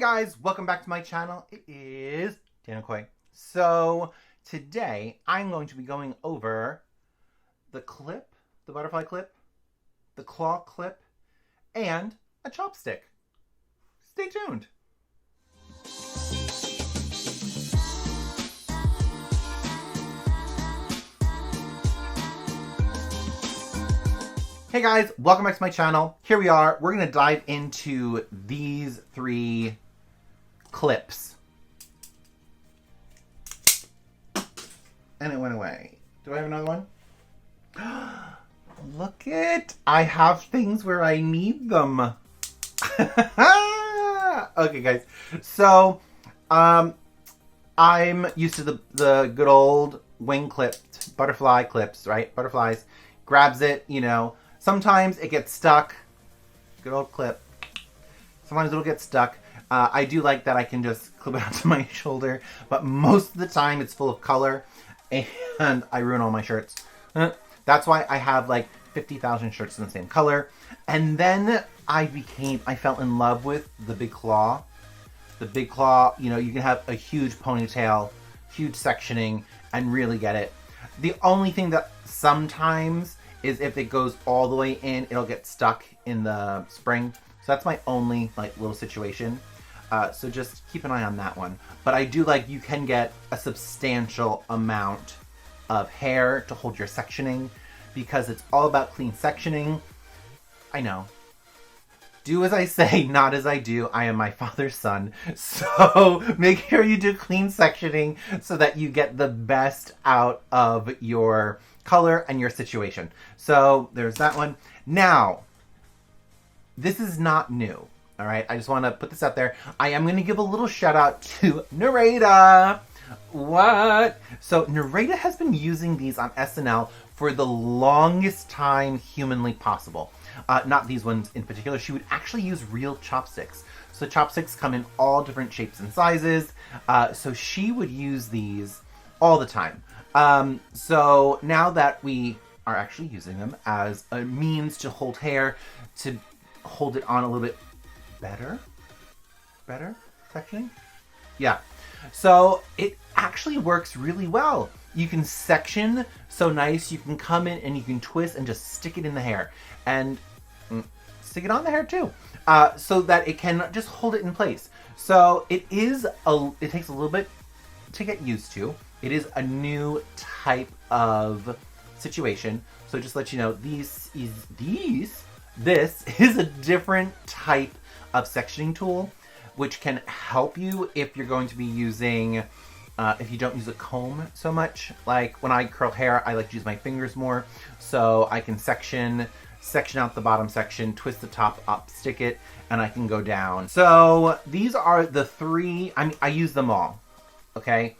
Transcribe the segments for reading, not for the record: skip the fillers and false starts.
Guys, welcome back to my channel. It is Koye. So today I'm going to be going over the clip, the butterfly clip, the claw clip, and a chopstick. Stay tuned. Hey guys, welcome back to my channel. Here we are. We're going to dive into these three clips. And it went away. Do I have another one? Look it! I have things where I need them. Okay, guys. So, I'm used to the good old wing clipped butterfly clips, right? Butterflies. Grabs it, you know. Sometimes it gets stuck. Good old clip. Sometimes it'll get stuck. I do like that I can just clip it onto my shoulder, but most of the time it's full of color and I ruin all my shirts. That's why I have like 50,000 shirts in the same color. And then I fell in love with the big claw. The big claw, you know, you can have a huge ponytail, huge sectioning, and really get it. The only thing that sometimes is if it goes all the way in, it'll get stuck in the spring. So that's my only like little situation. So just keep an eye on that one. But I do like you can get a substantial amount of hair to hold your sectioning because it's all about clean sectioning. I know. Do as I say, not as I do. I am my father's son. So make sure you do clean sectioning so that you get the best out of your color and your situation. So there's that one. Now, this is not new. All right, I just want to put this out there. I am going to give a little shout out to Nareda. What? So Nareda has been using these on SNL for the longest time humanly possible. Not these ones in particular. She would actually use real chopsticks. So chopsticks come in all different shapes and sizes. So she would use these all the time. So now that we are actually using them as a means to hold hair, to hold it on a little bit better sectioning. Yeah. So it actually works really well. You can section so nice. You can come in and you can twist and just stick it in the hair and stick it on the hair too, so that it can just hold it in place. So it takes a little bit to get used to. It is a new type of situation. So just to let you know, this is a different type of sectioning tool, which can help you if you're going to be using, if you don't use a comb so much. Like when I curl hair, I like to use my fingers more, so I can section out the bottom section, twist the top up, stick it, and I can go down. So these are the three, I use them all, okay?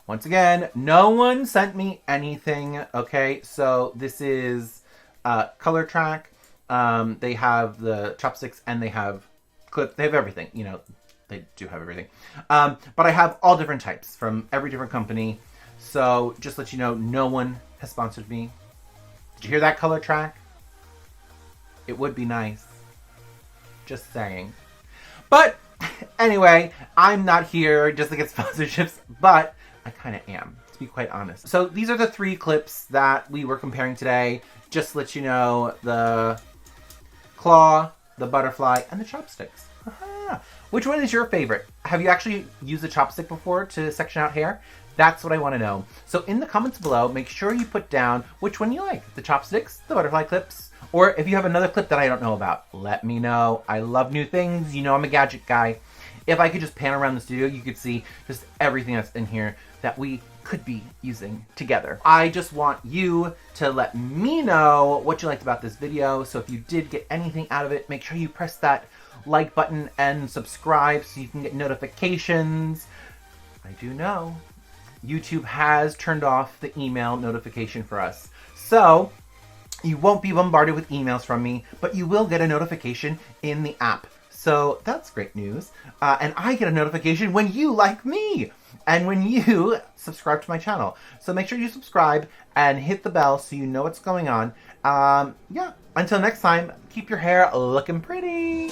Once again, no one sent me anything, okay? So this is Color Track. They have the chopsticks and they have clip. They have everything, you know, they do have everything. But I have all different types from every different company. So just to let you know, no one has sponsored me. Did you hear that, Color Track? It would be nice. Just saying. But anyway, I'm not here just to get sponsorships, but I kind of am, to be quite honest. So these are the three clips that we were comparing today. Just to let you know, the claw, the butterfly, and the chopsticks. Which one is your favorite? Have you actually used a chopstick before to section out hair? That's what I want to know. So in the comments below, make sure you put down which one you like. The chopsticks, the butterfly clips, or if you have another clip that I don't know about, let me know. I love new things. You know I'm a gadget guy. If I could just pan around the studio, you could see just everything that's in here that we could be using together. I just want you to let me know what you liked about this video. So if you did get anything out of it, make sure you press that like button and subscribe so you can get notifications. I do know YouTube has turned off the email notification for us. So you won't be bombarded with emails from me, but you will get a notification in the app. So that's great news. And I get a notification when you like me and when you subscribe to my channel. So make sure you subscribe and hit the bell so you know what's going on. Yeah, until next time, keep your hair looking pretty.